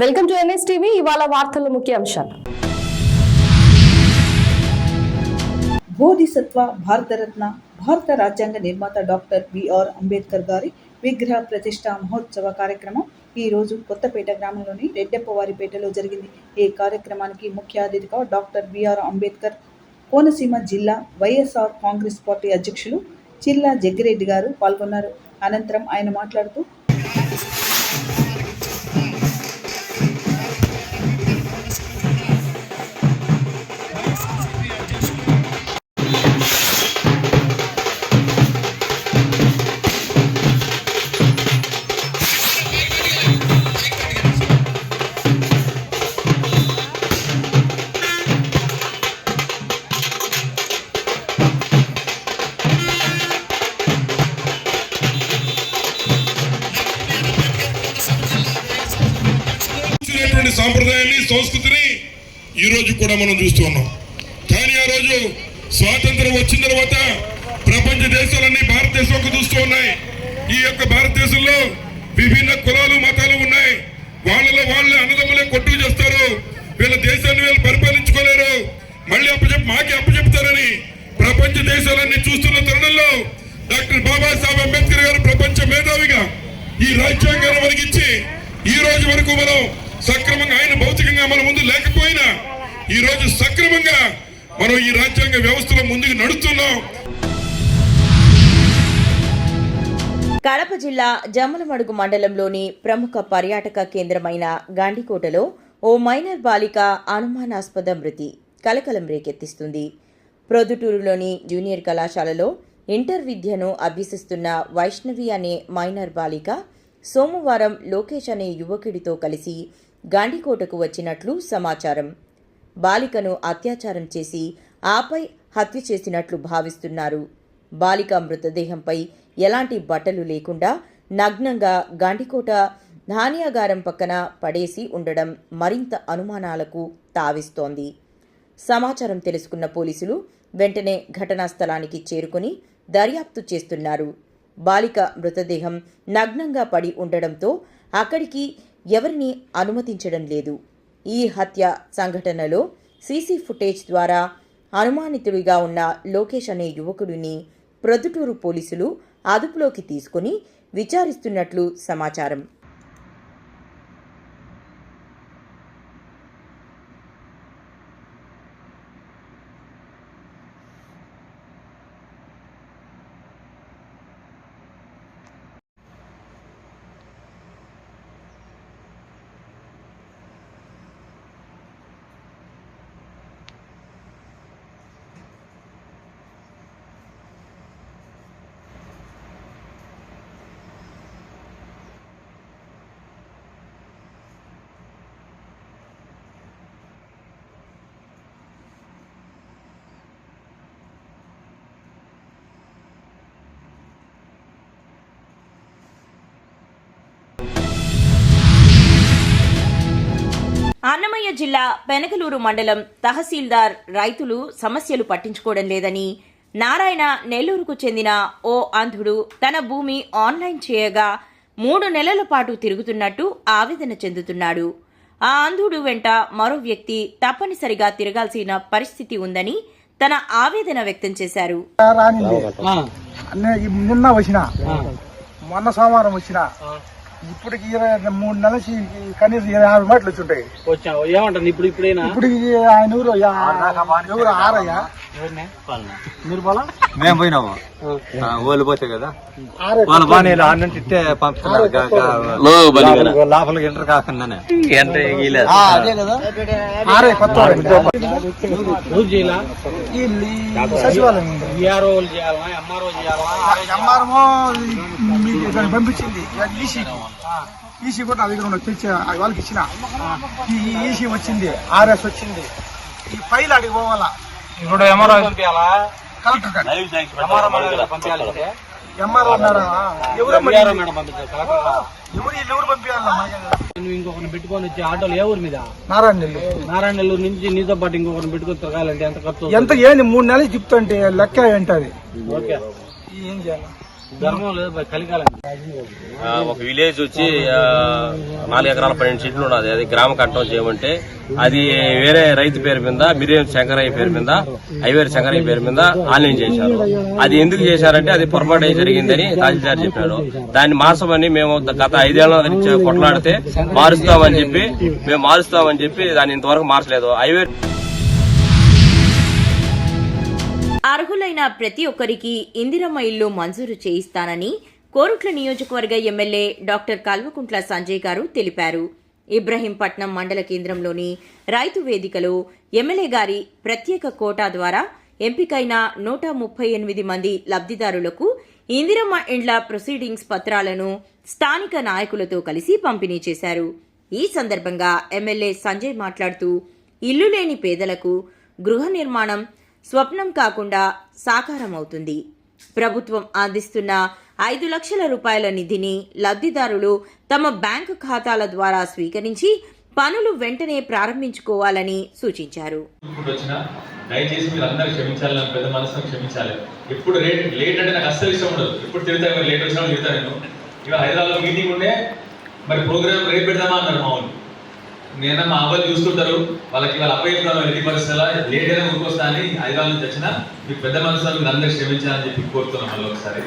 Welcome to NS TV. ఇవాళ వార్తల ముఖ్యాంశాలు. బోధిసత్వ భారతరత్న భారత రాజ్యాంగ నిర్మాత డాక్టర్ బిఆర్ అంబేద్కర్ గారి విగ్రహ ప్రతిష్ఠా మహోత్సవ కార్యక్రమం ఈ రోజు కొత్తపేట గ్రామంలోని రెడ్డెప్పవారిపేటలో జరిగింది. ఈ కార్యక్రమానికి ముఖ్య అతిథిగా డాక్టర్ బిఆర్ అంబేద్కర్ కోనసీమ జిల్లా వైఎస్ఆర్ కాంగ్రెస్ పార్టీ అధ్యక్షులు చిల్లా జగ్గిరెడ్డి గారు పాల్గొన్నారు. అనంతరం ఆయన మాట్లాడుతూ సాంప్రదాయాన్ని సంస్కృతిని ఈ రోజు కూడా మనం చూస్తున్నాం. కానీ ఆ రోజు స్వాతంత్రం వచ్చిన తర్వాత ప్రపంచ దేశాలన్నీ భారతదేశంలోకి చూస్తూ ఉన్నాయి. ఈ యొక్క భారతదేశంలో విభిన్న కులాలు మతాలు ఉన్నాయి. వాళ్ళలో వాళ్ళే అన్నదమ్ములే కొట్టు చేస్తారు. వీళ్ళ దేశాన్ని వీళ్ళు పరిపాలించుకోలేరు, మళ్ళీ మాకే అప్పచెప్తారని ప్రపంచ దేశాలన్నీ చూస్తున్న తరుణంలో డాక్టర్ బాబాసాహెబ్ అంబేద్కర్ గారు ప్రపంచ మేధావిగా ఈ రాజ్యాంగాన్ని మనకిచ్చి ఈ రోజు వరకు మనం సక్రమంగా, ఆయన భౌతికంగా మన ముందు లేకపోయినా ఈ రోజు సక్రమంగా మనం ఈ రాజ్యాంగ వ్యవస్థలో ముందుకు నడుస్తున్నాం. కడప జిల్లా జమ్మలమడుగు మండలంలోని ప్రముఖ పర్యాటక కేంద్రమైన గాండికోటలో ఓ మైనర్ బాలిక అనుమానాస్పద మృతి కలకలం రేకెత్తిస్తుంది. ప్రొద్దుటూరులోని జూనియర్ కళాశాలలో ఇంటర్ విద్యను అభ్యసిస్తున్న వైష్ణవి అనే మైనర్ బాలిక సోమవారం లోకేష్ అనే యువకుడితో కలిసి గాండికోటకు వచ్చినట్లు సమాచారం. బాలికను అత్యాచారం చేసి ఆపై హత్య చేసినట్లు భావిస్తున్నారు. బాలిక మృతదేహంపై ఎలాంటి బట్టలు లేకుండా నగ్నంగా గాండికోట ధాన్యాగారం పక్కన పడేసి ఉండడం మరింత అనుమానాలకు తావిస్తోంది. సమాచారం తెలుసుకున్న పోలీసులు వెంటనే ఘటనా స్థలానికి చేరుకుని దర్యాప్తు చేస్తున్నారు. బాలిక మృతదేహం నగ్నంగా పడి ఉండడంతో అక్కడికి ఎవరిని అనుమతించడం లేదు. ఈ హత్య సంఘటనలో సీసీ ఫుటేజ్ ద్వారా అనుమానితుడిగా ఉన్న లోకేష్ అనే యువకుడిని ప్రొద్దుటూరు పోలీసులు అదుపులోకి తీసుకుని విచారిస్తున్నట్లు సమాచారం. అన్నమయ్య జిల్లా పెనగలూరు మండలం తహసీల్దార్ రైతులు సమస్యలు పట్టించుకోవడం లేదని నారాయణ నెల్లూరుకు చెందిన ఓ అంధుడు తన భూమి ఆన్లైన్ చేయగా 3 నెలల పాటు తిరుగుతున్నట్టు ఆవేదన చెందుతున్నాడు. ఆ అంధుడు వెంట మరో వ్యక్తి తప్పనిసరిగా తిరగాల్సిన పరిస్థితి ఉందని తన ఆవేదన వ్యక్తం చేశారు. నిన్న వచ్చిన, మొన్న సోమవారం వచ్చిన, ఇప్పటికి 3 నెలల నుంచి కనీసం 50 మాటలు వచ్చుంటాయి. ఏమంటారు ఇప్పుడు ఆయన ఊరు ఎవరు ఆరయ్య మీరు పోలా మేము పోయినాము. వాళ్ళు పోతే కదా వాళ్ళ బాగా ఆడంటే ఇట్టే పంపిస్తున్నారు లోపలికి ఎంటర్ కాకుండానే. అదే కదా ఆరయ్య కొత్త సచివాలయం ఎంఆర్ఓ పంపించింది. ఈసీ కూడా నా దగ్గర తెచ్చి వాళ్ళకి ఇచ్చిన. ఈ ఈసీ వచ్చింది, ఆర్ఎస్ వచ్చింది. ఈ ఫైల్ అడిగి పోవాలా ఇప్పుడు ఎంఆర్ఓ పంపించాలా, కలెక్టర్ పంపించాలి. ఎంఆర్ఓ ఎవరు పంపించాలా? నువ్వు ఇంకొకరిని పెట్టుకొని వచ్చి ఆటోలు ఏ ఊరి మీద? నారాయణ నెల్లూరు నుంచి నీతో పాటు ఇంకొకరిని పెట్టుకొని తిరగాలంటే ఎంత ఖర్చు? ఎంత ఏంది 3 నెలలు చెప్తుంటే లెక్క ఏంటది? ఓకే ఏం చేయాలి? ధర్మం లేదు కలికాలం. ఒక విలేజ్ వచ్చి 4 ఎకరాల 12 సెంట్లు ఉన్నది. అది గ్రామ కంఠం చేయమంటే అది వేరే రైతు పేరు మీద మిరియం శంకరయ్య పేరు మీద ఐవేరు శంకరయ్య పేరు మీద ఆన్లైన్ చేశారు. అది ఎందుకు చేశారంటే అది పొరపాటు జరిగిందని తహసీల్దార్ చెప్పారు. దాన్ని మార్చమని మేము గత 5 ఏళ్ల నుంచి కొట్లాడితే మారుస్తామని చెప్పి దాన్ని ఇంతవరకు మార్చలేదు. ఐవేరు అర్హులైన ప్రతి ఒక్కరికి ఇందిరమ్మ ఇల్లు మంజూరు చేయిస్తానని కోరుట్ల నియోజకవర్గ ఎమ్మెల్యే డాక్టర్ కల్వకుంట్ల సంజయ్ గారు తెలిపారు. ఇబ్రహీంపట్నం మండల కేంద్రంలోని రైతు వేదికలో ఎమ్మెల్యే గారి ప్రత్యేక కోటా ద్వారా ఎంపికైన 138 మంది లబ్ధిదారులకు ఇందిరమ్మ ఇండ్ల ప్రొసీడింగ్స్ పత్రాలను స్థానిక నాయకులతో కలిసి పంపిణీ చేశారు. ఈ సందర్భంగా ఎమ్మెల్యే సంజయ్ మాట్లాడుతూ ఇల్లు లేని పేదలకు గృహ నిర్మాణం స్వప్నం కాకుండా సాకారమవుతుంది. ప్రభుత్వం అందిస్తున్న 5 లక్షల రూపాయల నిధిని లబ్ధిదారులు తమ బ్యాంకు ఖాతాల ద్వారా స్వీకరించి పనులు వెంటనే ప్రారంభించుకోవాలని సూచించారు. దయచేసి మీరు అందరూ క్షమించాలి, నాకు పెద్ద మనసును క్షమించాలి. ఎప్పుడు లేట్ అంటే నాకు అస్సలు ఇష్టం ఉండదు. ఎప్పుడు తిరుగుతా లేట్ వచ్చినా తిరుగుతా నేను. ఇవాళ హైదరాబాద్లో మీటింగ్ ఉండే, మరి ప్రోగ్రామ్ రేపు పెడదామా అన్నారు మా వాళ్ళు. నేను మా అబ్బాయి చూస్తుంటారు, వాళ్ళకి వాళ్ళ అబ్బాయి ఎట్టి పరిస్థితుల్లో లేట్ అయినా ఊరికొస్తా అని హైదరాబాద్ నుంచి వచ్చిన మీకు పెద్ద మనసులో మీరు అందరూ క్షమించాలని చెప్పి కోరుతున్నాం. మళ్ళీ ఒకసారి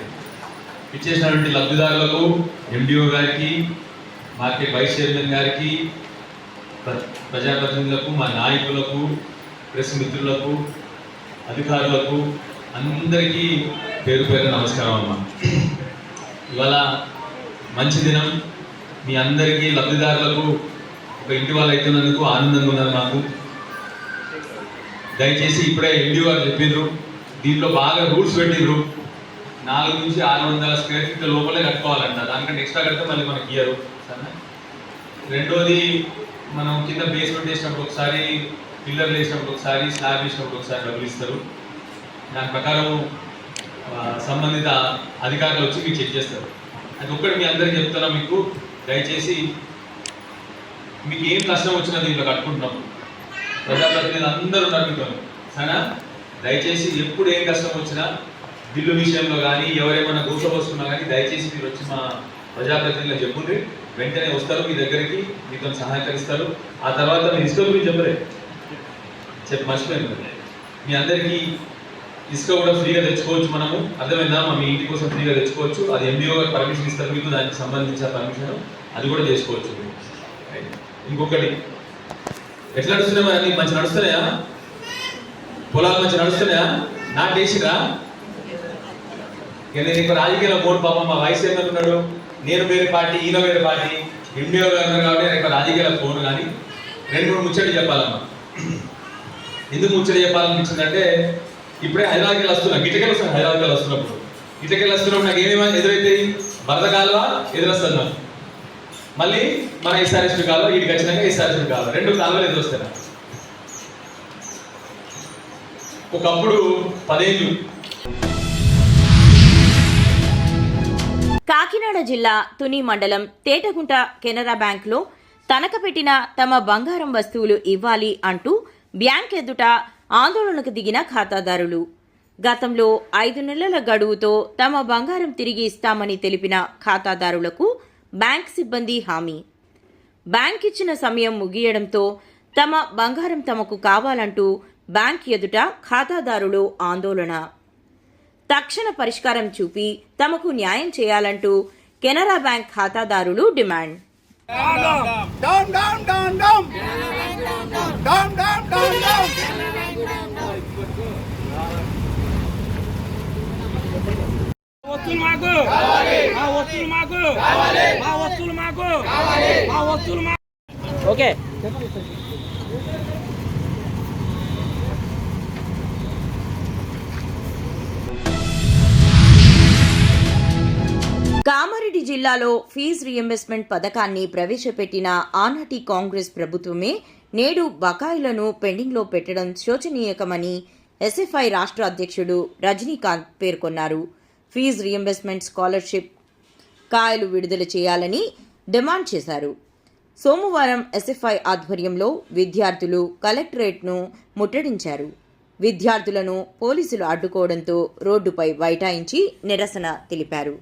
ఇచ్చేసినటువంటి లబ్ధిదారులకు, ఎండిఓ గారికి, మార్కెట్ వైస్ చైర్మన్ గారికి, ప్రజాప్రతినిధులకు, మా నాయకులకు, ప్రెస్ మిత్రులకు, అధికారులకు అందరికీ పేరు పేరు నమస్కారం అమ్మా. ఇవాళ మంచి దినం. మీ అందరికీ లబ్ధిదారులకు ఒక ఇంటి వాళ్ళు అవుతున్నందుకు ఆనందంగా ఉన్నారు నాకు. దయచేసి ఇప్పుడే ఎండిఓ గారు చెప్పిండ్రు, దీంట్లో బాగా రూల్స్ పెట్టిండ్రు. 400 నుంచి 600 స్క్వేర్ ఫీట్ లోపలే కట్టుకోవాలంట. దానికంటే ఎక్స్ట్రా కడితే మళ్ళీ మనకి ఇయ్యరు. రెండోది, మనం కింద బేస్మెంట్ వేసినప్పుడు ఒకసారి, పిల్లర్లు వేసినప్పుడు ఒకసారి, స్లాబ్ వేసినప్పుడు ఒకసారి డబ్బులు ఇస్తారు. దాని ప్రకారం సంబంధిత అధికారులు వచ్చి మీకు చెక్ చేస్తారు. అది ఒక్కటి మీ అందరికీ చెప్తున్నా. మీకు దయచేసి మీకు ఏం కష్టం వచ్చినా దీంట్లో కట్టుకుంటున్నాం. ప్రజాప్రతినిధులు అందరూ ఉన్నారు మీతో, సరేనా? దయచేసి ఎప్పుడు ఏం కష్టం వచ్చినా బిల్లు విషయంలో కానీ ఎవరేమైనా కూర్చోవస్తున్నా కానీ దయచేసి మీరు వచ్చి మా ప్రజాప్రతినిధులు చెప్పుండ్రి, వెంటనే వస్తారు మీ దగ్గరికి, మీతో సహకరిస్తారు. ఆ తర్వాత మీరు ఇసుక గురించి చెప్పి మర్చిపోయింది. మీ అందరికీ ఇసుక కూడా ఫ్రీగా తెచ్చుకోవచ్చు. మనము అర్థమైందా? మీ ఇంటి కోసం ఫ్రీగా తెచ్చుకోవచ్చు. అది ఎండిఓ గారు పర్మిషన్ ఇస్తారు మీకు, దానికి సంబంధించిన పర్మిషన్ అది కూడా చేసుకోవచ్చు. ఇంకొకటి, ఎట్లా నడుస్తున్నాయి మరి? అన్ని మంచి నడుస్తున్నాయా? పొలాలు మంచి నడుస్తున్నాయా? నాటేసిరా? నేను ఇంకో రాజకీయాల్లో పోడు పాపం. మా వైస్ చైర్మన్ ఉన్నాడు, నేను వేరే పార్టీ, ఈయన వేరే పార్టీ, ఎండిఓ గారు కాబట్టి నేను ఇంకో రాజకీయాల్లో పోను. కానీ 2-3 ముచ్చట్లు చెప్పాలమ్మా. ఎందుకు ముచ్చట్లు చెప్పాలనిపించిందంటే, ఇప్పుడే హైదరాబాద్కి వస్తున్నా, గిటకెళ్ళి వస్తాను. హైదరాబాద్కి వస్తున్నప్పుడు గిటకెళ్ళి వస్తున్నప్పుడు నాకు ఏమేమి ఎదురైతాయి? వరద కాలువ ఎదురొస్తుంది నాకు. మళ్ళీ మన ఎస్ఆర్ఎస్పీ కాలువ, వీడికి ఖచ్చితంగా ఎస్ఆర్ఎస్పీ కాలువ, 2 కాలువలు ఎదురొస్తాయి. ఒకప్పుడు 10 ఏళ్ళు. కాకినాడ జిల్లా తుని మండలం తేటగుంట కెనరా బ్యాంకులో తనఖ పెట్టిన తమ బంగారం వస్తువులు ఇవ్వాలి అంటూ బ్యాంక్ ఎదుట ఆందోళనకు దిగిన ఖాతాదారులు. గతంలో 5 నెలల గడువుతో తమ బంగారం తిరిగి ఇస్తామని తెలిపిన ఖాతాదారులకు బ్యాంక్ సిబ్బంది హామీ. బ్యాంక్ ఇచ్చిన సమయం ముగియడంతో తమ బంగారం తమకు కావాలంటూ బ్యాంక్ ఎదుట ఖాతాదారులు ఆందోళన. తక్షణ పరిష్కారం చూపి తమకు న్యాయం చేయాలంటూ కెనరా బ్యాంక్ ఖాతాదారులు డిమాండ్. ఓకే. కామారెడ్డి జిల్లాలో ఫీజు రీయింబర్స్మెంట్ పథకాన్ని ప్రవేశపెట్టిన ఆనాటి కాంగ్రెస్ ప్రభుత్వమే నేడు బకాయిలను పెండింగ్లో పెట్టడం శోచనీయకమని ఎస్ఎఫ్ఐ రాష్ట్ర అధ్యక్షుడు రజనీకాంత్ పేర్కొన్నారు. ఫీజు రీయింబర్స్మెంట్ స్కాలర్షిప్ కాయలు విడుదల చేయాలని డిమాండ్ చేశారు. సోమవారం ఎస్ఎఫ్ఐ ఆధ్వర్యంలో విద్యార్థులు కలెక్టరేట్ను ముట్టడించారు. విద్యార్థులను పోలీసులు అడ్డుకోవడంతో రోడ్డుపై బైఠాయించి నిరసన తెలిపారు.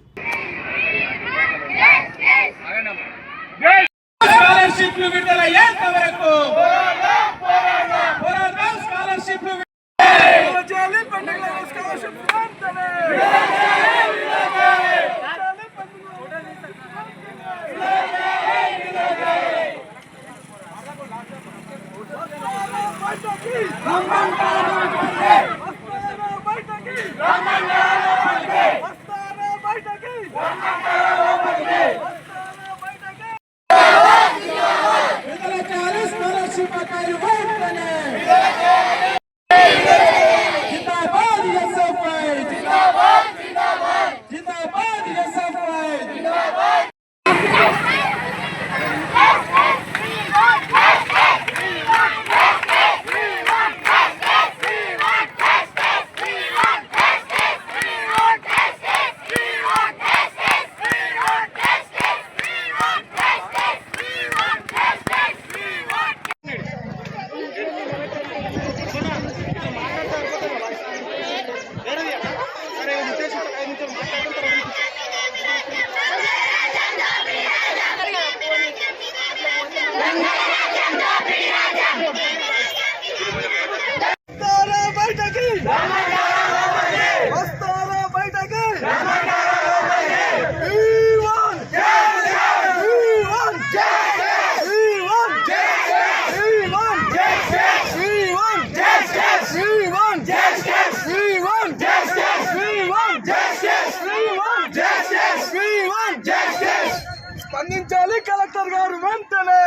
స్పందించాలి కలెక్టర్ గారు వెంటనే,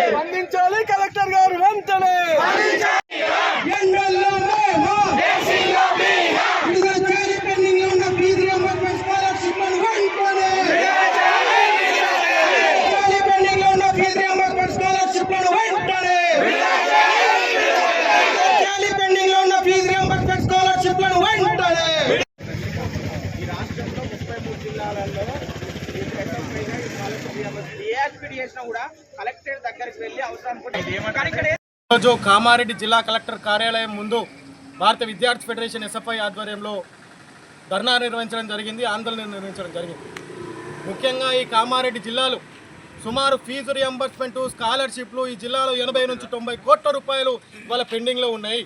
స్పందించాలి కలెక్టర్ గారు వెంటనే. ఈరోజు కామారెడ్డి జిల్లా కలెక్టర్ కార్యాలయం ముందు భారత విద్యార్థి ఫెడరేషన్ ఎస్ఎఫ్ఐ ఆధ్వర్యంలో ధర్నా నిర్వహించడం జరిగింది, ఆందోళన నిర్వహించడం జరిగింది. ముఖ్యంగా ఈ కామారెడ్డి జిల్లాలో సుమారు ఫీజు రియంబర్స్మెంటు, స్కాలర్షిప్లు ఈ జిల్లాలో 80 నుంచి 90 కోట్ల రూపాయలు వాళ్ళ పెండింగ్లో ఉన్నాయి.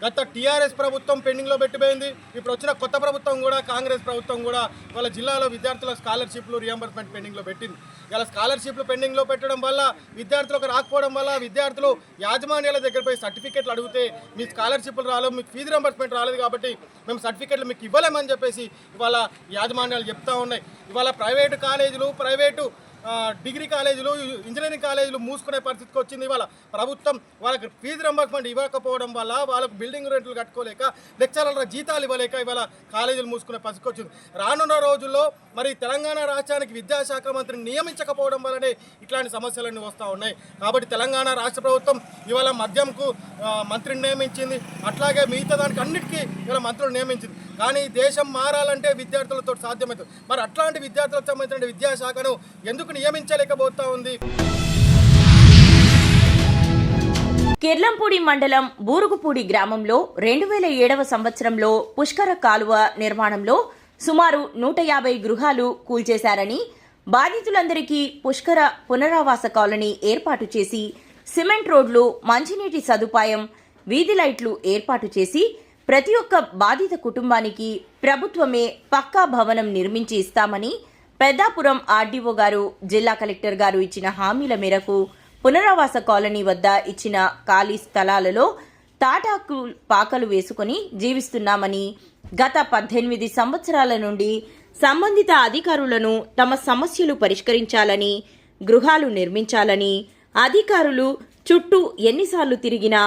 గత టీఆర్ఎస్ ప్రభుత్వం పెండింగ్లో పెట్టిపోయింది. ఇప్పుడు వచ్చిన కొత్త ప్రభుత్వం కూడా, కాంగ్రెస్ ప్రభుత్వం కూడా వాళ్ళ జిల్లాలో విద్యార్థుల స్కాలర్షిప్లు రియంబర్స్మెంట్ పెండింగ్లో పెట్టింది. ఇలా స్కాలర్షిప్లు పెండింగ్లో పెట్టడం వల్ల విద్యార్థులకు రాకపోవడం వల్ల విద్యార్థులు యాజమాన్యాల దగ్గర పోయి సర్టిఫికెట్లు అడిగితే మీ స్కాలర్షిప్లు రాలేదు, మీకు ఫీజు రియంబర్స్మెంట్ రాలేదు కాబట్టి మేము సర్టిఫికెట్లు మీకు ఇవ్వలేమని చెప్పేసి ఇవాళ యాజమాన్యాలు చెప్తా ఉన్నాయి. ఇవాళ ప్రైవేటు కాలేజీలు, ప్రైవేటు డిగ్రీ కాలేజీలు, ఇంజనీరింగ్ కాలేజీలు మూసుకునే పరిస్థితికి వచ్చింది. ఇవాళ ప్రభుత్వం వాళ్ళకి ఫీజు రింబర్స్మెంట్ ఇవ్వకపోవడం వల్ల, వాళ్ళకు బిల్డింగ్ రెంట్లు కట్టుకోలేక, లెక్చరర్ల జీతాలు ఇవ్వలేక ఇవాళ కాలేజీలు మూసుకునే పరిస్థితికి వచ్చింది. రానున్న రోజుల్లో మరి తెలంగాణ రాష్ట్రానికి విద్యాశాఖ మంత్రిని నియమించకపోవడం వల్లనే ఇట్లాంటి సమస్యలన్నీ వస్తూ ఉన్నాయి. కాబట్టి తెలంగాణ రాష్ట్ర ప్రభుత్వం ఇవాళ మద్యంకు మంత్రిని నియమించింది, అట్లాగే మిగతా దానికి అన్నిటికీ ఇవాళ మంత్రులు నియమించింది. కానీ దేశం మారాలంటే విద్యార్థులతో సాధ్యమవుతుంది. మరి అట్లాంటి విద్యార్థులకు సంబంధించిన విద్యాశాఖను ఎందుకు నియమించలేకపోతా ఉంది? కిర్లంపూడి మండలం బూరుగుపూడి గ్రామంలో 2007 సంవత్సరంలో పుష్కర కాలువ నిర్మాణంలో సుమారు 150 గృహాలు కూల్చేశారని, బాధితులందరికీ పుష్కర పునరావాస కాలనీ ఏర్పాటు చేసి సిమెంట్ రోడ్లు, మంచినీటి సదుపాయం, వీధి లైట్లు ఏర్పాటు చేసి ప్రతి ఒక్క బాధిత కుటుంబానికి ప్రభుత్వమే పక్కా భవనం నిర్మించి ఇస్తామని పెద్దాపురం ఆర్డీఓ గారు, జిల్లా కలెక్టర్ గారు ఇచ్చిన హామీల మేరకు పునరావాస కాలనీ వద్ద ఇచ్చిన ఖాళీ స్థలాలలో తాటాకు పాకలు వేసుకుని జీవిస్తున్నామని, గత 18 సంవత్సరాల నుండి సంబంధిత అధికారులను తమ సమస్యలు పరిష్కరించాలని, గృహాలు నిర్మించాలని, అధికారులు చుట్టూ ఎన్నిసార్లు తిరిగినా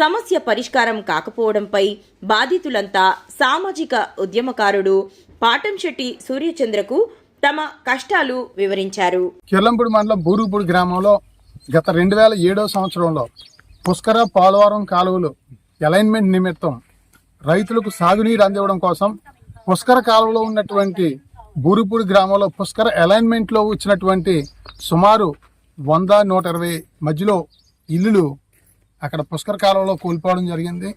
సమస్య పరిష్కారం కాకపోవడంపై బాధితులంతా సామాజిక ఉద్యమకారుడు పాటంశెట్టి సూర్యచంద్రకు తమ కష్టాలు వివరించారు. కిర్లంపూడి మండలం బూరుగుపూడి గ్రామంలో గత 2007 సంవత్సరంలో పుష్కర పోలవరం కాలువలు అలైన్మెంట్ నిమిత్తం రైతులకు సాగునీరు అందివ్వడం కోసం పుష్కర కాలువలో ఉన్నటువంటి బూరుగుపూడి గ్రామంలో పుష్కర అలైన్మెంట్లో వచ్చినటువంటి సుమారు 100-120 మధ్యలో ఇల్లులు అక్కడ పుష్కర కాలంలో కూలిపోవడం జరిగింది.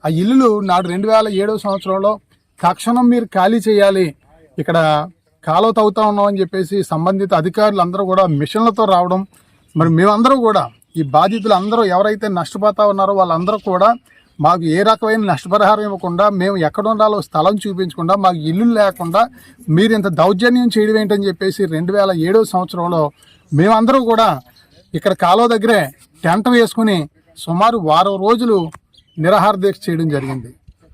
ఆ ఇల్లులు నాడు 2007 సంవత్సరంలో తక్షణం మీరు ఖాళీ చేయాలి, ఇక్కడ కాలువ తవ్వుతా ఉన్నాం అని చెప్పేసి సంబంధిత అధికారులు అందరూ కూడా మిషన్లతో రావడం, మరి మేమందరూ కూడా ఈ బాధితులు అందరూ ఎవరైతే నష్టపోతా ఉన్నారో వాళ్ళందరూ కూడా మాకు ఏ రకమైన నష్టపరిహారం ఇవ్వకుండా, మేము ఎక్కడ ఉండాలో స్థలం చూపించకుండా, మాకు ఇల్లు లేకుండా మీరు ఇంత దౌర్జన్యం చేయడం ఏంటని చెప్పేసి 2007 సంవత్సరంలో మేమందరూ కూడా ఇక్కడ కాలువ దగ్గరే టెంట్ వేసుకుని సుమారు 10 రోజులు నిరాహార దీక్ష చేయడం జరిగింది.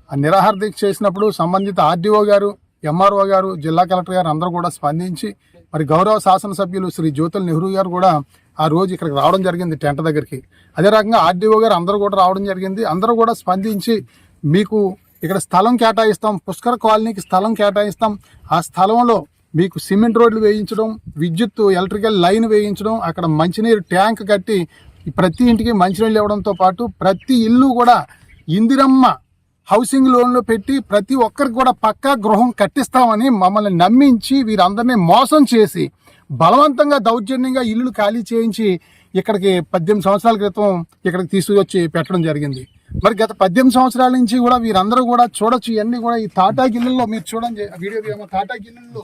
ఆ నిరాహార దీక్ష చేసినప్పుడు సంబంధిత ఆర్డీఓ గారు, ఎంఆర్ఓ గారు, జిల్లా కలెక్టర్ గారు అందరూ కూడా స్పందించి, మరి గౌరవ శాసనసభ్యులు శ్రీ జ్యోతుల నెహ్రూ గారు కూడా ఆ రోజు ఇక్కడికి రావడం జరిగింది టెంట్ దగ్గరికి. అదే రకంగా ఆర్డీఓ గారు అందరూ కూడా రావడం జరిగింది. అందరూ కూడా స్పందించి మీకు ఇక్కడ స్థలం కేటాయిస్తాం, పుష్కర కాలనీకి స్థలం కేటాయిస్తాం, ఆ స్థలంలో మీకు సిమెంట్ రోడ్లు వేయించడం, విద్యుత్ ఎలక్ట్రికల్ లైన్ వేయించడం, అక్కడ మంచినీరు ట్యాంక్ కట్టి ప్రతి ఇంటికి మంచినీళ్ళు ఇవ్వడంతో పాటు ప్రతి ఇల్లు కూడా ఇందిరమ్మ హౌసింగ్ లోన్లో పెట్టి ప్రతి ఒక్కరికి కూడా పక్కా గృహం కట్టిస్తామని మమ్మల్ని నమ్మించి వీరందరినీ మోసం చేసి బలవంతంగా దౌర్జన్యంగా ఇల్లులు ఖాళీ చేయించి ఇక్కడికి 18 సంవత్సరాల క్రితం ఇక్కడికి తీసుకొచ్చి పెట్టడం జరిగింది. మరి గత 18 సంవత్సరాల నుంచి కూడా వీరందరూ కూడా చూడొచ్చు, ఇవన్నీ కూడా ఈ తాటా గిల్లుల్లో మీరు చూడండి, వీడియో ఏమో తాటా గిల్లుల్లో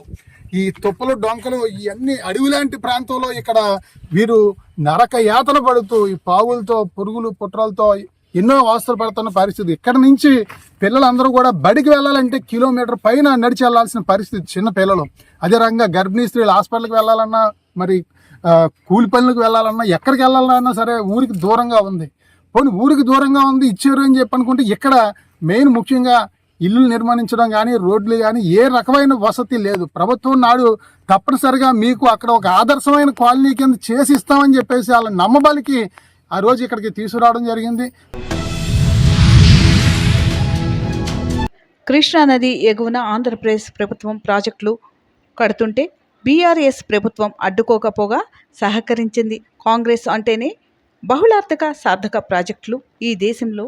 ఈ తుప్పలు డొంకలు ఇవన్నీ అడవి లాంటి ప్రాంతంలో ఇక్కడ వీరు నరక యాతన పడుతూ ఈ పావులతో, పురుగులు, పుట్రలతో ఎన్నో అవస్థలు పడుతున్న పరిస్థితి. ఇక్కడ నుంచి పిల్లలందరూ కూడా బడికి వెళ్ళాలంటే కిలోమీటర్ పైన నడిచి వెళ్లాల్సిన పరిస్థితి చిన్న పిల్లలు. అదే రకంగా గర్భిణీ స్త్రీలు హాస్పిటల్కి వెళ్ళాలన్నా, మరి కూలి పనులకు వెళ్ళాలన్నా, ఎక్కడికి వెళ్ళాలన్నా సరే ఊరికి దూరంగా ఉంది. పోనీ ఊరికి దూరంగా ఉంది ఇచ్చారు అని చెప్పి అనుకుంటే ఇక్కడ మెయిన్ ముఖ్యంగా ఇల్లు నిర్మించడం కానీ, రోడ్లు కానీ ఏ రకమైన వసతి లేదు. ప్రభుత్వం నాడు తప్పనిసరిగా మీకు అక్కడ ఒక ఆదర్శమైన కాలనీ కింద చేసి ఇస్తామని చెప్పేసి వాళ్ళ నమ్మబలికి ఆ రోజు ఇక్కడికి తీసుకురావడం జరిగింది. కృష్ణానది ఎగువన ఆంధ్రప్రదేశ్ ప్రభుత్వం ప్రాజెక్టులు కడుతుంటే బీఆర్ఎస్ ప్రభుత్వం అడ్డుకోకపోగా సహకరించింది. కాంగ్రెస్ అంటేనే బహుళార్థక సాధక ప్రాజెక్టులు. ఈ దేశంలో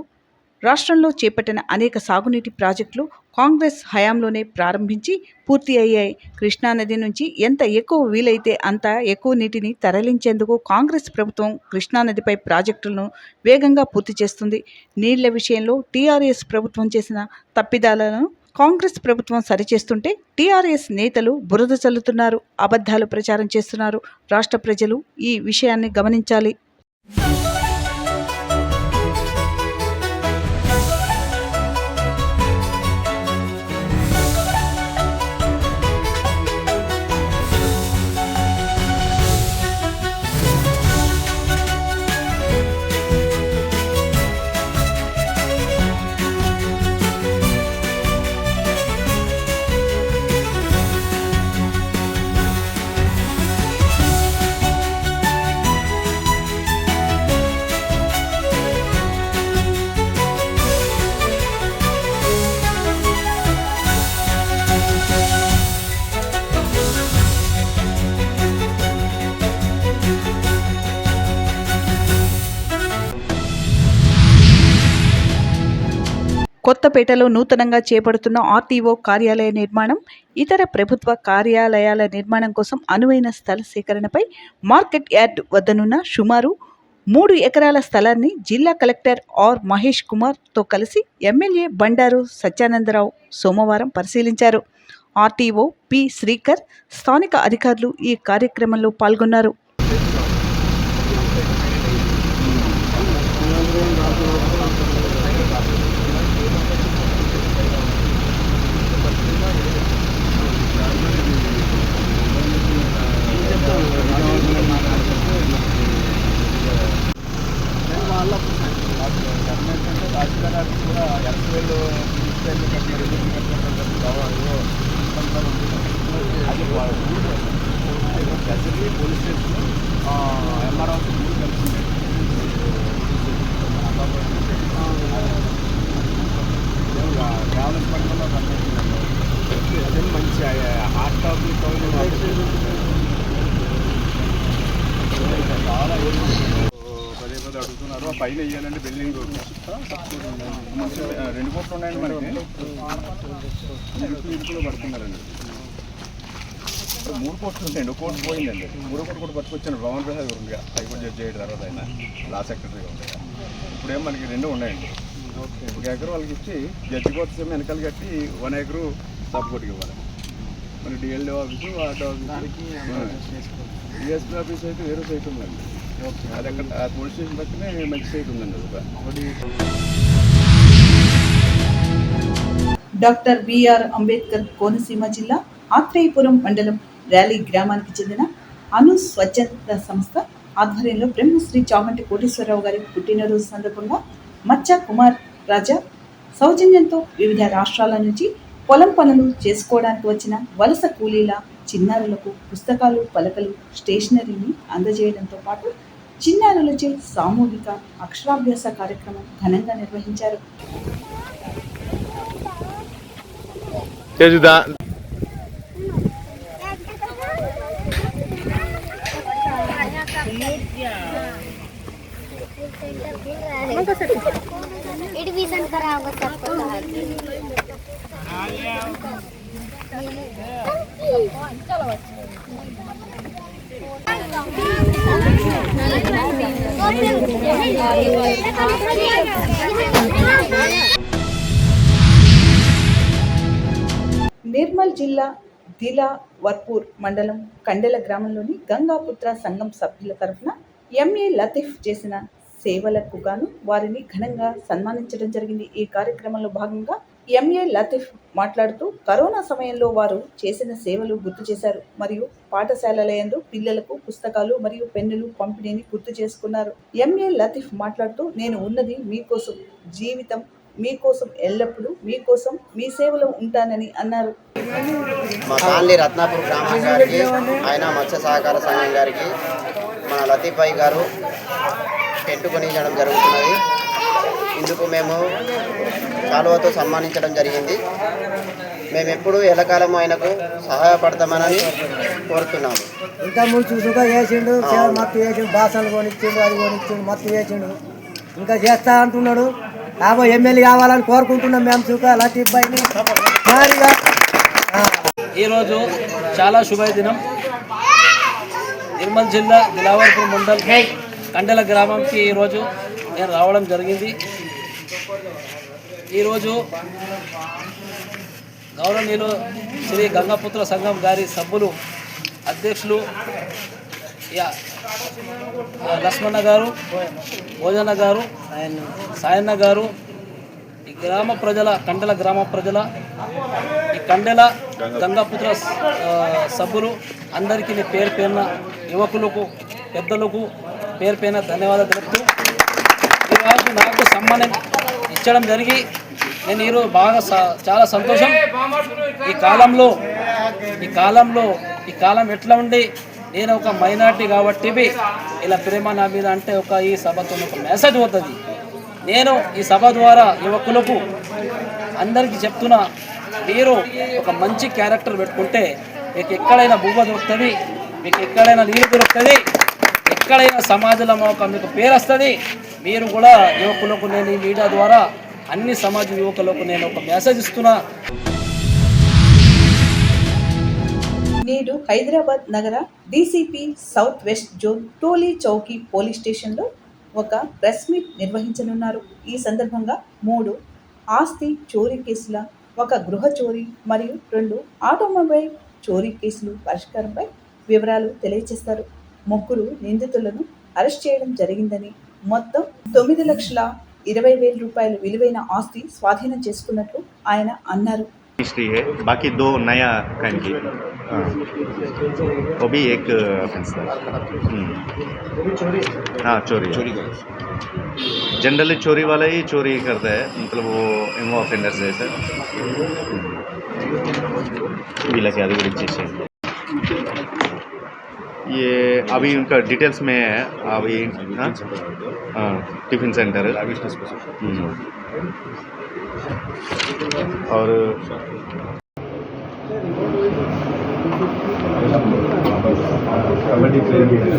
రాష్ట్రంలో చేపట్టిన అనేక సాగునీటి ప్రాజెక్టులు కాంగ్రెస్ హయాంలోనే ప్రారంభించి పూర్తి అయ్యాయి. కృష్ణానది నుంచి ఎంత ఎక్కువ వీలైతే అంత ఎక్కువ నీటిని తరలించేందుకు కాంగ్రెస్ ప్రభుత్వం కృష్ణానదిపై ప్రాజెక్టులను వేగంగా పూర్తి చేస్తుంది. నీళ్ల విషయంలో టీఆర్ఎస్ ప్రభుత్వం చేసిన తప్పిదాలను కాంగ్రెస్ ప్రభుత్వం సరిచేస్తుంటే టీఆర్ఎస్ నేతలు బురద చల్లుతున్నారు, అబద్ధాలు ప్రచారం చేస్తున్నారు. రాష్ట్ర ప్రజలు ఈ విషయాన్ని గమనించాలి. కొత్తపేటలో నూతనంగా చేపడుతున్న ఆర్టీఓ కార్యాలయ నిర్మాణం, ఇతర ప్రభుత్వ కార్యాలయాల నిర్మాణం కోసం అనువైన స్థల సేకరణపై మార్కెట్ యార్డ్ వద్దనున్న సుమారు 3 ఎకరాల స్థలాన్ని జిల్లా కలెక్టర్ ఆర్ మహేష్ కుమార్తో కలిసి ఎమ్మెల్యే బండారు సత్యానందరావు సోమవారం పరిశీలించారు. ఆర్టీఓ పి శ్రీకర్, స్థానిక అధికారులు ఈ కార్యక్రమంలో పాల్గొన్నారు. అడుగుతున్నారు పైన వేయాలంటే బిల్డింగ్ 2 కోట్లు ఉన్నాయండి మనకి ఇంట్లో పడుతున్నారండి. 3 కోట్లు ఉంటాయండి, 1 కోటి పోయిందండి. 3 కోట్లు కూడా పట్టుకొచ్చాను. భవన్ ప్రసాద్ ఉంది హైకోర్టు జడ్జి అయిన తర్వాత ఆయన లా సెక్రటరీగా ఉంటాయి. ఇప్పుడేమో మనకి 2 ఉన్నాయండి. 1 ఎకరు వాళ్ళకి ఇచ్చి జడ్జి కోర్టు వెనకాల కట్టి 1 ఎకరు సపోర్ట్కి ఇవ్వాలి. మన DLD office, RD office, DSP office అయితే వేరే సైట్ ఉందండి. అది అక్కడ ఆ పోలీస్ స్టేషన్ పక్కనే మంచి సైట్ ఉందండి. డాక్టర్ బిఆర్ అంబేద్కర్ కోనసీమ జిల్లా ఆత్రేయపురం మండలం ర్యాలీ గ్రామానికి చెందిన అను స్వచ్ఛంద సంస్థ ఆధ్వర్యంలో బ్రహ్మశ్రీ చామంటి కోటేశ్వరరావు గారి పుట్టినరోజు సందర్భంగా మచ్చ కుమార్ రాజా సౌజన్యంతో వివిధ రాష్ట్రాల నుంచి పొలం పనులు చేసుకోవడానికి వచ్చిన వలస కూలీల చిన్నారులకు పుస్తకాలు, పలకలు, స్టేషనరీని అందజేయడంతో పాటు చిన్నారులచే సామూహిక అక్షరాభ్యాస కార్యక్రమం ఘనంగా నిర్వహించారు. నిర్మల్ జిల్లా దిలా వర్పూర్ మండలం కండెల గ్రామంలోని గంగాపుత్ర సంఘం సభ్యుల తరఫున ఎంఏ లతీఫ్ చేసిన సేవలకు గాను వారిని ఘనంగా సన్మానించడం జరిగింది. ఈ కార్యక్రమంలో భాగంగా ఎంఏ లతీఫ్ మాట్లాడుతూ కరోనా సమయంలో వారు చేసిన సేవలు గుర్తు చేశారు మరియు పాఠశాలల యందు పిల్లలకు పుస్తకాలు మరియు పెన్నులు పంపిణీని గుర్తు చేసుకున్నారు. ఎంఏ లతీఫ్ మాట్లాడుతూ నేను ఉన్నది మీకోసం, జీవితం మీకోసం, ఎల్లప్పుడూ మీకోసం, మీ సేవలో ఉంటానని అన్నారు. మా కాలనీ రత్నాపూర్ గ్రామం గారికి, ఆయన మత్స్య సహకార సంఘం గారికి మన లతీఫ్ భాయ్ గారు టెంట్ కొనించడం జరుగుతున్నది. ఇందుకు మేము కాలువతో సన్మానించడం జరిగింది. మేము ఎప్పుడు ఎల్లకాలం ఆయనకు సహాయపడతామని కోరుతున్నాము. ఇంకా ముందు చూసుగా వేసిండు, మత్తు వేసిండు, బాసనలు కొనిచ్చిండు, అది కొనిచ్చిండు, మత్తు వేసిండు, ఇంకా చేస్తా అంటున్నాడు. ఎమ్మెల్యే కావాలని కోరుకుంటున్నాం మేము చూక లతీఫ్ భాయ్ని. ఈరోజు చాలా శుభదినం. నిర్మల్ జిల్లా దిలావర్పూర్ మండల్ కండెల గ్రామంకి ఈరోజు నేను రావడం జరిగింది. ఈరోజు గౌరవనీయులు శ్రీ గంగాపుత్ర సంఘం గారి సభ్యులు, అధ్యక్షులు లక్ష్మణ గారు, భోజన గారు, సాయన్న గారు, ఈ గ్రామ ప్రజల, కండెల గ్రామ ప్రజల, ఈ కండెల గంగాపుత్ర సభ్యులు అందరికీ పేరు పేరున, యువకులకు, పెద్దలకు పేరు పేరున ధన్యవాదాలు తెలుపుతూ ఈరోజు నాకు సన్మానం ఇచ్చడం జరిగి నేను ఈరోజు బాగా చాలా సంతోషం. ఈ కాలం ఎట్లా ఉండి నేను ఒక మైనార్టీ కాబట్టి ఇలా ప్రేమ నా మీద అంటే ఈ సభతో ఒక మెసేజ్ పోతుంది. నేను ఈ సభ ద్వారా యువకులకు అందరికీ చెప్తున్నా, మీరు ఒక మంచి క్యారెక్టర్ పెట్టుకుంటే మీకు ఎక్కడైనా భూమ దొరుకుతుంది, మీకు ఎక్కడైనా నీరు దొరుకుతుంది, ఎక్కడైనా సమాజంలో మీకు పేరు వస్తుంది. మీరు కూడా యువకులకు నేను ఈ మీడియా ద్వారా అన్ని సమాజ యువకులకు నేను ఒక మెసేజ్ ఇస్తున్నా. నేడు హైదరాబాద్ నగర DCP south west zone Toli Chowki police స్టేషన్లో ఒక ప్రెస్ మీట్ నిర్వహించనున్నారు. ఈ సందర్భంగా 3 ఆస్తి చోరీ కేసుల, 1 గృహ చోరీ మరియు 2 ఆటోమొబైల్ చోరీ కేసులు పరిష్కారంపై వివరాలు తెలియజేస్తారు. 3 నిందితులను అరెస్ట్ చేయడం జరిగిందని, మొత్తం 9,20,000 రూపాయల విలువైన ఆస్తి స్వాధీనం చేసుకున్నట్లు ఆయన అన్నారు. हिस्ट्री है, बाकी 2 नया कांड की, वो भी एक ऑफेंस था। हाँ, चोरी जनरली चोरी वाला ही चोरी करता है, मतलब वो एमओ ऑफेंडर्स है सर. వీళ్ళకి అది గురించి ये अभी उनका डिटेल्स में है. अभी टिफिन सेंटर और कबड्डी प्लेयर भी है.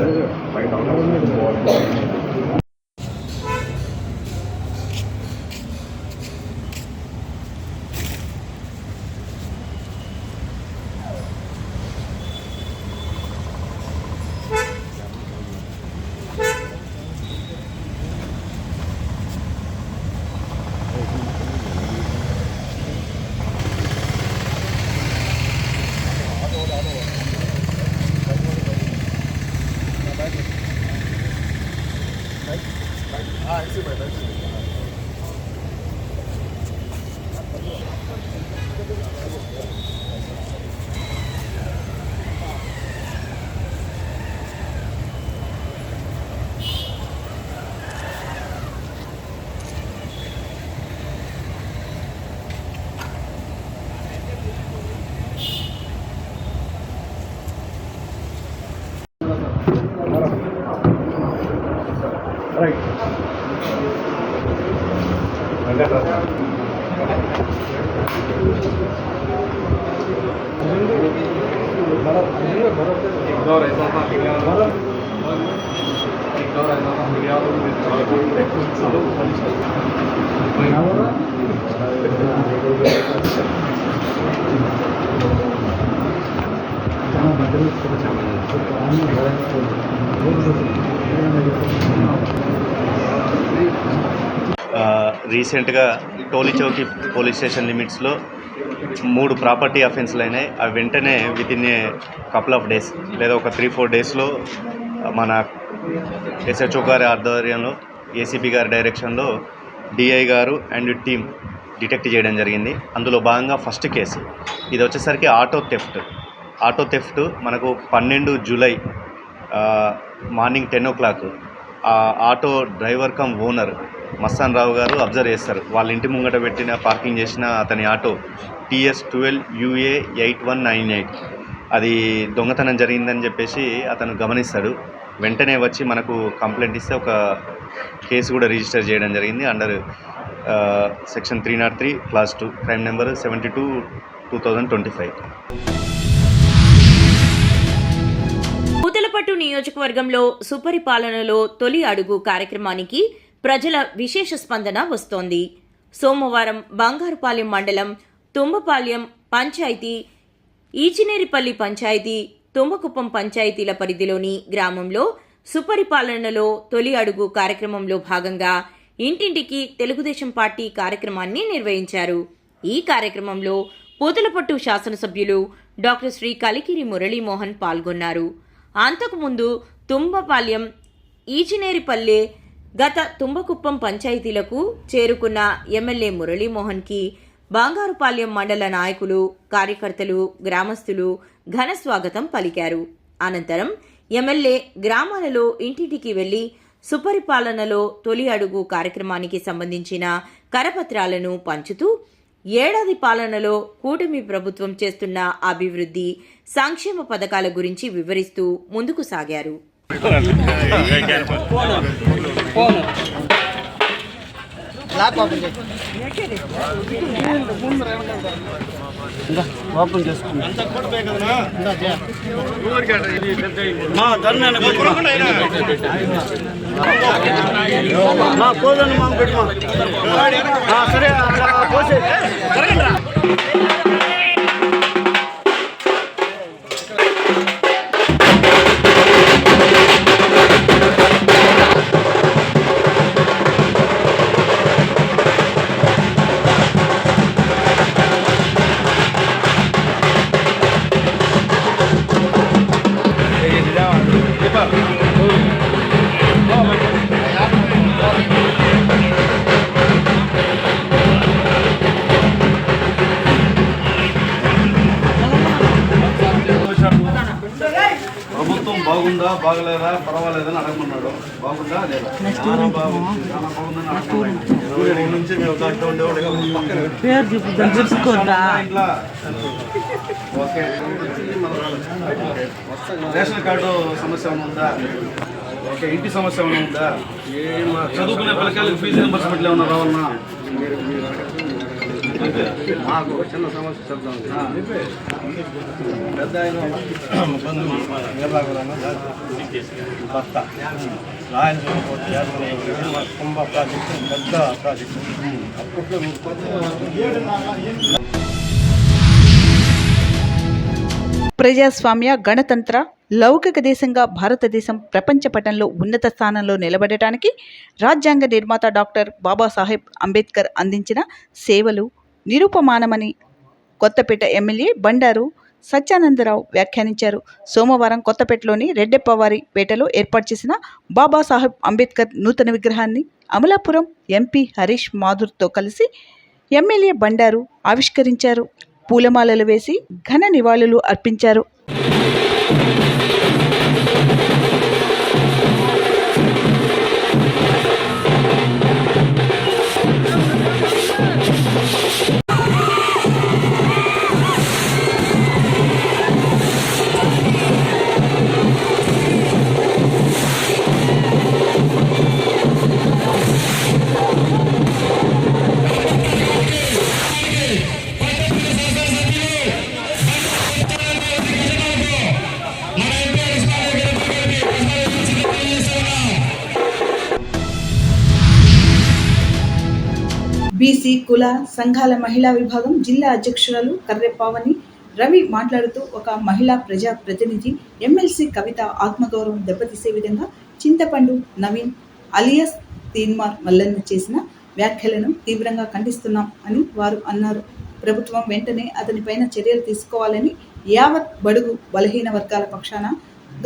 రీసెంట్గా టోలీ చౌకీ పోలీస్ స్టేషన్ లిమిట్స్లో 3 ప్రాపర్టీ అఫెన్స్లు అయినాయి. అవి వెంటనే with in a couple of days లేదా ఒక 3-4 డేస్లో మన ఎస్హెచ్ఓ గారి ఆధ్వర్యంలో ఏసీపీ గారి డైరెక్షన్లో డిఐ గారు అండ్ టీమ్ డిటెక్ట్ చేయడం జరిగింది. అందులో భాగంగా ఫస్ట్ కేసు ఇది వచ్చేసరికి ఆటో థెఫ్ట్ మనకు 12 జూలై మార్నింగ్ 10 o'clock ఆ auto driver cum owner Mastan Rao గారు అబ్జర్వ్ చేస్తారు. వాళ్ళ ఇంటి ముంగట పెట్టిన పార్కింగ్ చేసిన అతని ఆటో TS12 UA 8198 అది దొంగతనం జరిగిందని చెప్పేసి అతను గమనిస్తాడు. వెంటనే వచ్చి మనకు కంప్లైంట్ ఇస్తే ఒక కేసు కూడా రిజిస్టర్ చేయడం జరిగింది under section 303 class 2 crime number 72/2025. Puthalapattu నియోజకవర్గంలో సుపరిపాలనలో తొలి అడుగు కార్యక్రమానికి ప్రజల విశేష స్పందన వస్తోంది. సోమవారం బంగారుపాలెం మండలం తుంబపాలెం పంచాయతీ, ఈచినేరిపల్లి పంచాయతీ, తుంబకుప్పం పంచాయతీల పరిధిలోని గ్రామంలో సుపరిపాలనలో తొలి అడుగు కార్యక్రమంలో భాగంగా ఇంటింటికి తెలుగుదేశం పార్టీ కార్యక్రమాన్ని నిర్వహించారు. ఈ కార్యక్రమంలో పూతలపట్టు శాసనసభ్యులు డాక్టర్ శ్రీ కలికిరి మురళీమోహన్ పాల్గొన్నారు. అంతకుముందు తుంబపాలెం, ఈచినేరిపల్లె, గత తుంబకుప్పం పంచాయతీలకు చేరుకున్న ఎమ్మెల్యే మురళీమోహన్కి బంగారుపాలెం మండల నాయకులు, కార్యకర్తలు, గ్రామస్తులు ఘన స్వాగతం పలికారు. అనంతరం ఎమ్మెల్యే గ్రామాలలో ఇంటింటికి వెళ్లి సుపరిపాలనలో తొలి అడుగు కార్యక్రమానికి సంబంధించిన కరపత్రాలను పంచుతూ ఏడాది పాలనలో కూటమి ప్రభుత్వం చేస్తున్న అభివృద్ధి, సంక్షేమ పథకాల గురించి వివరిస్తూ ముందుకు సాగారు. ప్రభుత్వం బాగుందా బాగలేదా పర్వాలేదని అడగమన్నాడు. బాగుందా లేదా? చాలా బాగుంది, చాలా బాగుందని అడగమన్నాడు. నుంచి మేము దాంట్లో ఓకే. రేషన్ కార్డు సమస్య ఏమైనా ఉందా? ఓకే. ఇంటి సమస్య ఏమైనా ఉందా? చదువుకునే పిల్లకాయలకు ఫీజు రింబర్స్మెంట్లు ఏమన్నా రావాలన్నా? మాకు చిన్న సమస్య చెప్తాం. పెద్ద ఆయన బస్తా కుంభ ప్రాజెక్టు పెద్ద ప్రాజెక్టు అప్పట్లో ప్రజాస్వామ్య, గణతంత్ర, లౌకిక దేశంగా భారతదేశం ప్రపంచ పటంలో ఉన్నత స్థానంలో నిలబడటానికి రాజ్యాంగ నిర్మాత డాక్టర్ బాబాసాహెబ్ అంబేద్కర్ అందించిన సేవలు నిరూపమానమని కొత్తపేట ఎమ్మెల్యే బండారు సత్యానందరావు వ్యాఖ్యానించారు. సోమవారం కొత్తపేటలోని రెడ్డెప్పవారి పేటలో ఏర్పాటు చేసిన బాబాసాహెబ్ అంబేద్కర్ నూతన విగ్రహాన్ని అమలాపురం ఎంపీ హరీష్ మాథుర్తో కలిసి ఎమ్మెల్యే బండారు ఆవిష్కరించారు. పూలమాలలు వేసి ఘన నివాళులు అర్పించారు. బీసీ కుల సంఘాల మహిళా విభాగం జిల్లా అధ్యక్షురాలు కర్రె పావని రవి మాట్లాడుతూ ఒక మహిళా ప్రజా ప్రతినిధి ఎమ్మెల్సీ కవిత ఆత్మగౌరవం దెబ్బతీసే విధంగా చింతపండు నవీన్ అలియాస్ తీన్మార్ మల్లన్న చేసిన వ్యాఖ్యలను తీవ్రంగా ఖండిస్తున్నాం అని వారు అన్నారు. ప్రభుత్వం వెంటనే అతనిపైన చర్యలు తీసుకోవాలని యావత్ బడుగు బలహీన వర్గాల పక్షాన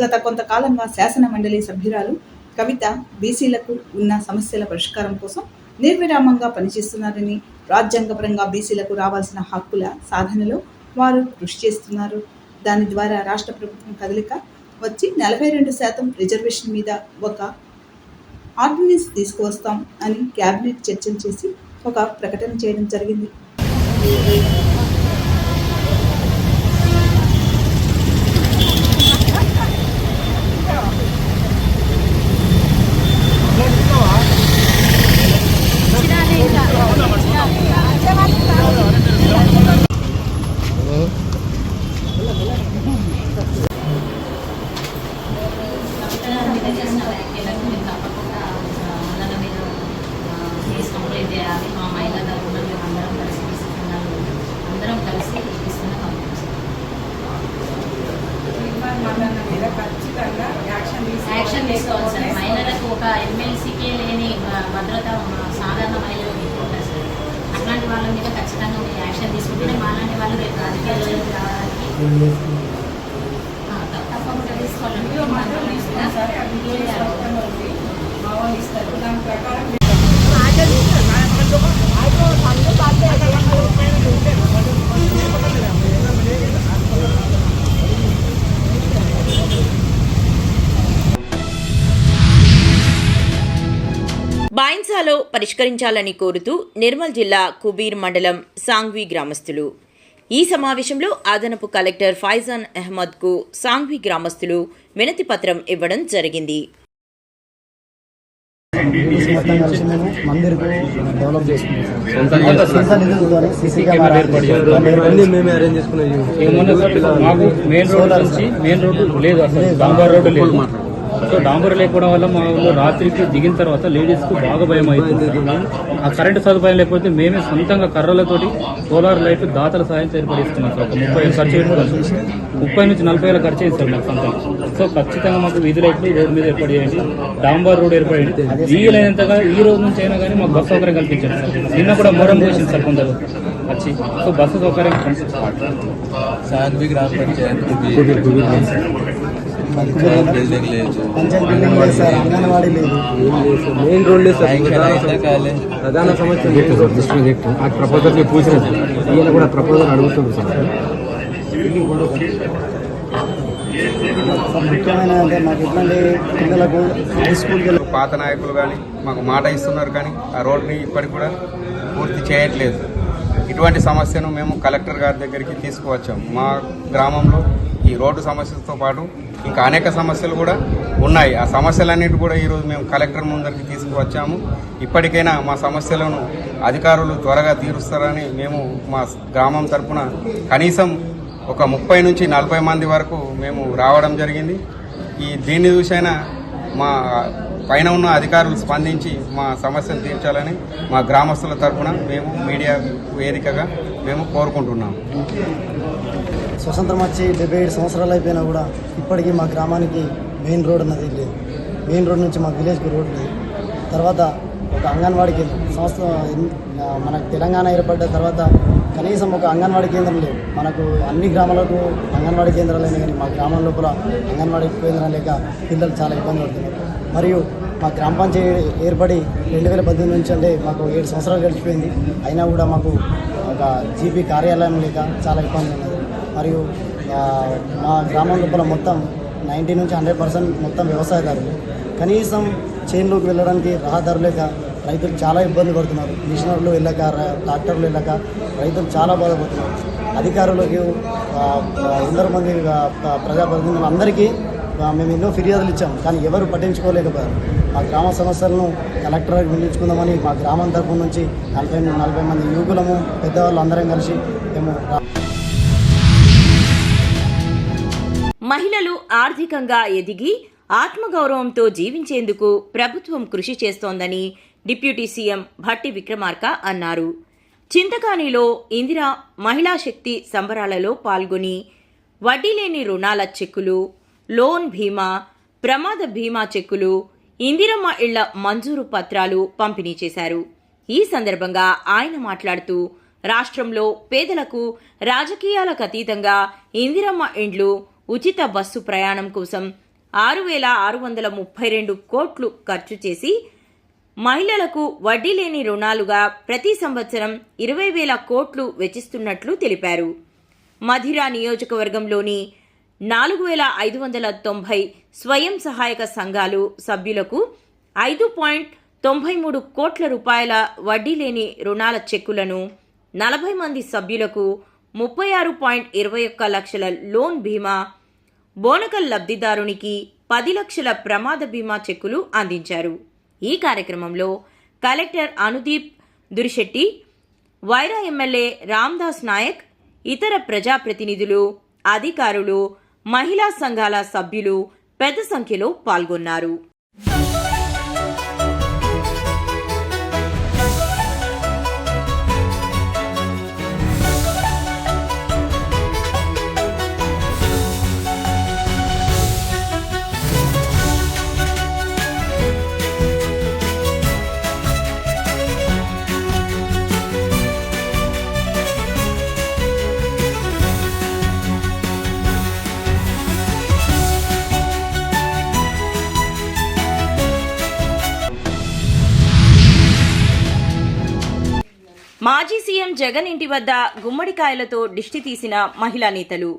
గత కొంతకాలంగా శాసన మండలి సభ్యురాలు కవిత బీసీలకు ఉన్న సమస్యల పరిష్కారం కోసం నిర్విరామంగా పనిచేస్తున్నారని, రాజ్యాంగపరంగా బీసీలకు రావాల్సిన హక్కుల సాధనలో వారు కృషి చేస్తున్నారు. దాని ద్వారా రాష్ట్ర ప్రభుత్వం కదలిక వచ్చి 42% రిజర్వేషన్ మీద ఒక ఆర్డినెన్స్ తీసుకువస్తాం అని క్యాబినెట్ చర్చలు చేసి ఒక ప్రకటన చేయడం జరిగింది. యాక్షన్ తీసుకోవాలి సార్. మహిళలకు ఒక ఎమ్మెల్సీకే లేని భద్రత సాధారణ మహిళలకు ఉంటుంది సార్. అట్లాంటి వాళ్ళ మీద ఖచ్చితంగా మీరు యాక్షన్ తీసుకుంటే మాలాంటి వాళ్ళు రేపు రాజకీయాల్లోకి రావడానికి తప్పకుండా తీసుకోవాలండి. బాయిన్సాలో పరిష్కరించాలని కోరుతూ నిర్మల్ జిల్లా కుబీర్ మండలం సాంగ్వి గ్రామస్తులు. ఈ సమావేశంలో అదనపు కలెక్టర్ ఫైజాన్ అహ్మద్కు సాంగ్వి గ్రామస్తులు వినతి పత్రం ఇవ్వడం జరిగింది. మెయిన్ రోడ్డు లేదు, అసలు డాంబర్ రోడ్డు లేదు. సో డాంబర్ లేకపోవడం వల్ల మా ఊళ్ళో రాత్రికి దిగిన తర్వాత లేడీస్కు బాగా భయం అవుతుంది. ఆ కరెంటు సదుపాయం లేకపోతే మేమే సొంతంగా కర్రలతోటి సోలార్ లైట్ దాతల సాయంతో ఏర్పడిస్తున్నాం సార్. ఒక 30,000 ఖర్చు పెట్టుకున్నాం. 30 నుంచి 40,000 ఖర్చు అయింది సార్ మాకు సొంతంగా. సో ఖచ్చితంగా మాకు వీధి లైట్లు రోడ్డు మీద ఏర్పాటు చేయండి, డాంబర్ రోడ్ ఏర్పడండి. వీలైనంతగా ఈ రోజు నుంచి అయినా కానీ మాకు బస్సు సౌకర్యం కల్పించండి సార్. నిన్న కూడా మొరం పోసింది సార్ కొందరు వచ్చి. సో బస్సు సౌకర్యం సాంగ్వి గ్రామ పంచాయతీ బిల్డింగ్ లేదు, అంగన్వాడీ లేదు, మెయిన్ రోడ్ లేదు సార్. ప్రధాన సమస్య ప్రాజెక్ట్ ఆ ప్రపోజల్ పూసిన ఈయన కూడా ప్రపోజల్ అడుగుతుంది సార్. ముఖ్యమైన అంటే మాకు ఎట్లాంటి పిల్లలకు హై స్కూల్కి పాత నాయకులు కానీ మాకు మాట ఇస్తున్నారు కానీ ఆ రోడ్ని ఇప్పటికి కూడా పూర్తి చేయట్లేదు. ఇటువంటి సమస్యను మేము కలెక్టర్ గారి దగ్గరికి తీసుకువచ్చాము. మా గ్రామంలో ఈ రోడ్డు సమస్యలతో పాటు ఇంకా అనేక సమస్యలు కూడా ఉన్నాయి. ఆ సమస్యలన్నిటి కూడా ఈరోజు మేము కలెక్టర్ ముందరికి తీసుకువచ్చాము. ఇప్పటికైనా మా సమస్యలను అధికారులు త్వరగా తీరుస్తారని మేము మా గ్రామం తరఫున కనీసం ఒక 30 నుంచి 40 మంది వరకు మేము రావడం జరిగింది. దీన్ని చూసైనా మా పైన ఉన్న అధికారులు స్పందించి మా సమస్యలు తీర్చాలని మా గ్రామస్తుల తరఫున మేము మీడియా వేదికగా మేము కోరుకుంటున్నాము. స్వతంత్రం వచ్చి 77 సంవత్సరాలు అయిపోయినా కూడా ఇప్పటికీ మా గ్రామానికి మెయిన్ రోడ్ అన్నది లేదు. మెయిన్ రోడ్ నుంచి మా విలేజ్కి రోడ్ లేదు. తర్వాత ఒక అంగన్వాడీ కేంద్రం మనకు తెలంగాణ ఏర్పడ్డ తర్వాత కనీసం ఒక అంగన్వాడీ కేంద్రం లేదు. మనకు అన్ని గ్రామాలకు అంగన్వాడీ కేంద్రాలు అయినా కానీ మా గ్రామం లోపల అంగన్వాడీ కేంద్రం లేక పిల్లలు చాలా ఇబ్బంది పడుతున్నారు. మరియు మా గ్రామ పంచాయతీ ఏర్పడి 2018 నుంచి అంటే మాకు 7 సంవత్సరాలు గడిచిపోయింది. అయినా కూడా మాకు ఒక జీపీ కార్యాలయం లేక చాలా ఇబ్బంది ఉన్నది. మరియు మా గ్రామం లోపల మొత్తం 90 నుంచి 100% మొత్తం వ్యవసాయదారులు. కనీసం చేనులోకి వెళ్ళడానికి రహదారులు లేక రైతులు చాలా ఇబ్బంది పడుతున్నారు. మిషనర్లు వెళ్ళక, ట్రాక్టర్లు వెళ్ళక రైతులు చాలా బాధపడుతున్నారు. అధికారులకు 100 మంది ప్రజాప్రతినిధులు అందరికీ మేము ఎన్నో ఫిర్యాదులు ఇచ్చాము, కానీ ఎవరు పట్టించుకోలేకపోయారు. మా గ్రామ సమస్యలను కలెక్టర్కి వినియోగించుకుందామని మా గ్రామం తరఫు నుంచి 40 మంది యువకులము పెద్దవాళ్ళు అందరం కలిసి మేము మహిళలు ఆర్థికంగా ఎదిగి ఆత్మగౌరవంతో జీవించేందుకు ప్రభుత్వం కృషి చేస్తోందని డిప్యూటీ సీఎం భట్టి విక్రమార్క అన్నారు. చింతకానిలో ఇందిరా మహిళా శక్తి సంబరాలలో పాల్గొని వడ్డీ లేని రుణాల చెక్కులు, లోన్ బీమా, ప్రమాద బీమా చెక్కులు, ఇందిరమ్మ ఇళ్ల మంజూరు పత్రాలు పంపిణీ చేశారు. ఈ సందర్భంగా ఆయన మాట్లాడుతూ రాష్ట్రంలో పేదలకు రాజకీయాలకు అతీతంగా ఇందిరమ్మ ఇండ్లు, ఉచిత బస్సు ప్రయాణం కోసం 6,632 కోట్లు ఖర్చు చేసి మహిళలకు వడ్డీ లేని రుణాలుగా ప్రతి సంవత్సరం 20,000 కోట్లు వెచ్చిస్తున్నట్లు తెలిపారు. మధిరా నియోజకవర్గంలోని 4,590 స్వయం సహాయక సంఘాలు సభ్యులకు 5.93 కోట్ల రూపాయల వడ్డీ లేని రుణాల చెక్కులను, 40 మంది సభ్యులకు 36.21 లక్షల లోన్ బీమా, బోనకల్ లబ్ధిదారునికి 10 లక్షల ప్రమాద బీమా చెక్కులు అందించారు. ఈ కార్యక్రమంలో కలెక్టర్ అనుదీప్ దురిశెట్టి, వైరా ఎమ్మెల్యే రామ్దాస్ నాయక్, ఇతర ప్రజాప్రతినిధులు, అధికారులు, మహిళా సంఘాల సభ్యులు పెద్ద సంఖ్యలో పాల్గొన్నారు. మాజీ సీఎం జగన్ ఇంటి వద్ద గుమ్మడికాయలతో దిష్టి తీసిన మహిళా నేతలు.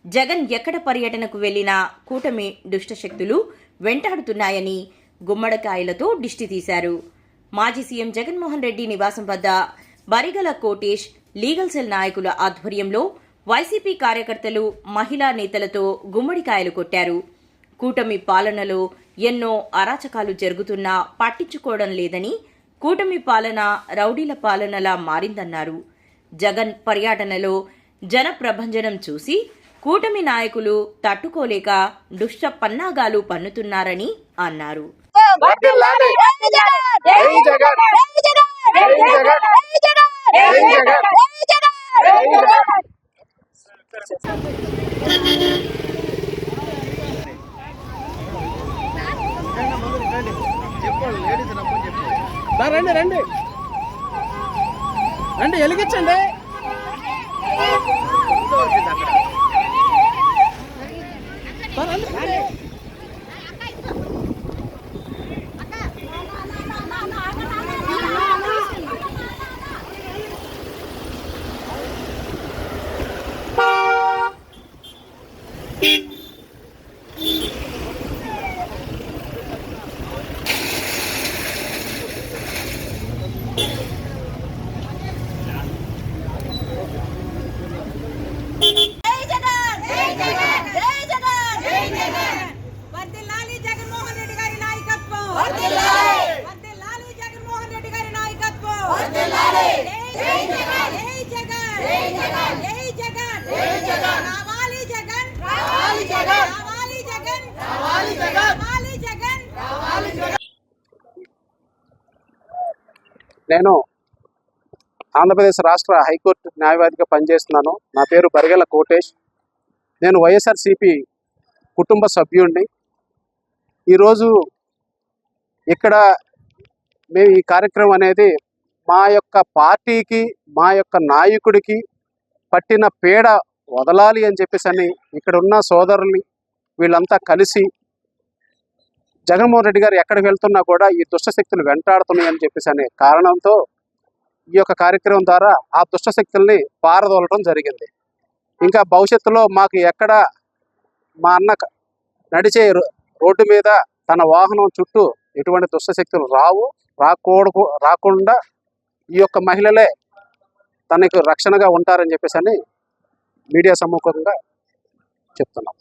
జగన్ ఎక్కడ పర్యటనకు వెళ్లినా కూటమి దుష్టశక్తులు వెంటాడుతున్నాయని గుమ్మడికాయలతో దిష్టి తీశారు. మాజీ సీఎం జగన్మోహన్ రెడ్డి నివాసం వద్ద బరిగల కోటేష్, లీగల్ సెల్ నాయకుల ఆధ్వర్యంలో వైసీపీ కార్యకర్తలు మహిళా నేతలతో గుమ్మడికాయలు కొట్టారు. కూటమి పాలనలో ఎన్నో అరాచకాలు జరుగుతున్నా పట్టించుకోవడం లేదని, కూటమి పాలన రౌడీల పాలనలా మారిందన్నారు. జగన్ పర్యటనలో జన ప్రభంజనం చూసి కూటమి నాయకులు తట్టుకోలేక దుష్ట పన్నాగాలు పన్నుతున్నారని అన్నారు. రండి రండి రండి, వెలిగించండి. నేను ఆంధ్రప్రదేశ్ రాష్ట్ర హైకోర్టు న్యాయవాదిగా పనిచేస్తున్నాను. నా పేరు బరిగల కోటేష్. నేను వైఎస్ఆర్సీపీ కుటుంబ సభ్యుడిని. ఈరోజు ఇక్కడ మేము ఈ కార్యక్రమం అనేది మా యొక్క పార్టీకి, మా యొక్క నాయకుడికి పట్టిన పీడ వదలాలి అని చెప్పేసి అని ఇక్కడ ఉన్న సోదరుల్ని వీళ్ళంతా కలిసి జగన్మోహన్ రెడ్డి గారు ఎక్కడికి వెళ్తున్నా కూడా ఈ దుష్టశక్తులు వెంటాడుతున్నాయని చెప్పేసి అనే కారణంతో ఈ యొక్క కార్యక్రమం ద్వారా ఆ దుష్టశక్తుల్ని పారదోలటం జరిగింది. ఇంకా భవిష్యత్తులో మాకు ఎక్కడ మా అన్న నడిచే రోడ్డు మీద తన వాహనం చుట్టూ ఎటువంటి దుష్టశక్తులు రాకుండా ఈ యొక్క మహిళలే తనకు రక్షణగా ఉంటారని చెప్పేసి అని మీడియా సమ్ముఖంగా చెప్తున్నాం.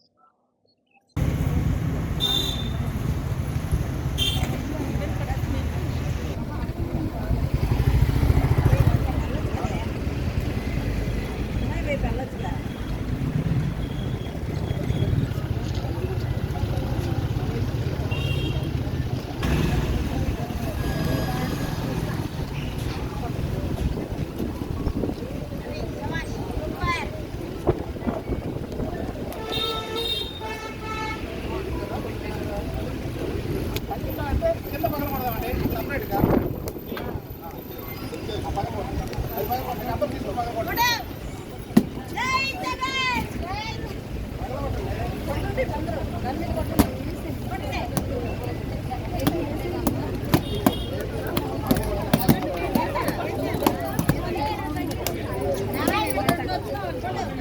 నా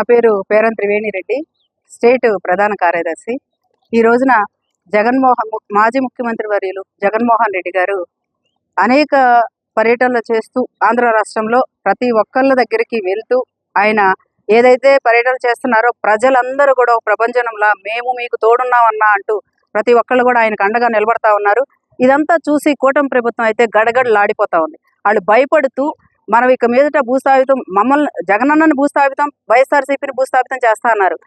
పేరు పేరం త్రివేణి రెడ్డి, స్టేట్ ప్రధాన కార్యదర్శి. ఈ రోజున మాజీ ముఖ్యమంత్రి వర్యులు జగన్మోహన్ రెడ్డి గారు అనేక పర్యటనలు చేస్తూ ఆంధ్ర రాష్ట్రంలో ప్రతి ఒక్కళ్ళ దగ్గరికి వెళ్తూ ఆయన ఏదైతే పర్యటన చేస్తున్నారో ప్రజలందరూ కూడా ఒక ప్రపంచంలా మేము మీకు తోడున్నామన్నా అంటూ ప్రతి ఒక్కళ్ళు కూడా ఆయనకు అండగా నిలబడతా ఉన్నారు. ఇదంతా చూసి కూటమి ప్రభుత్వం అయితే గడగడలాడిపోతా ఉంది. వాళ్ళు భయపడుతూ మనం ఇక మీదట భూస్థాపితం, మమ్మల్ని జగనన్నని భూస్థాపితం, వైఎస్ఆర్సీపీని భూస్థాపితం చేస్తా అన్నారు.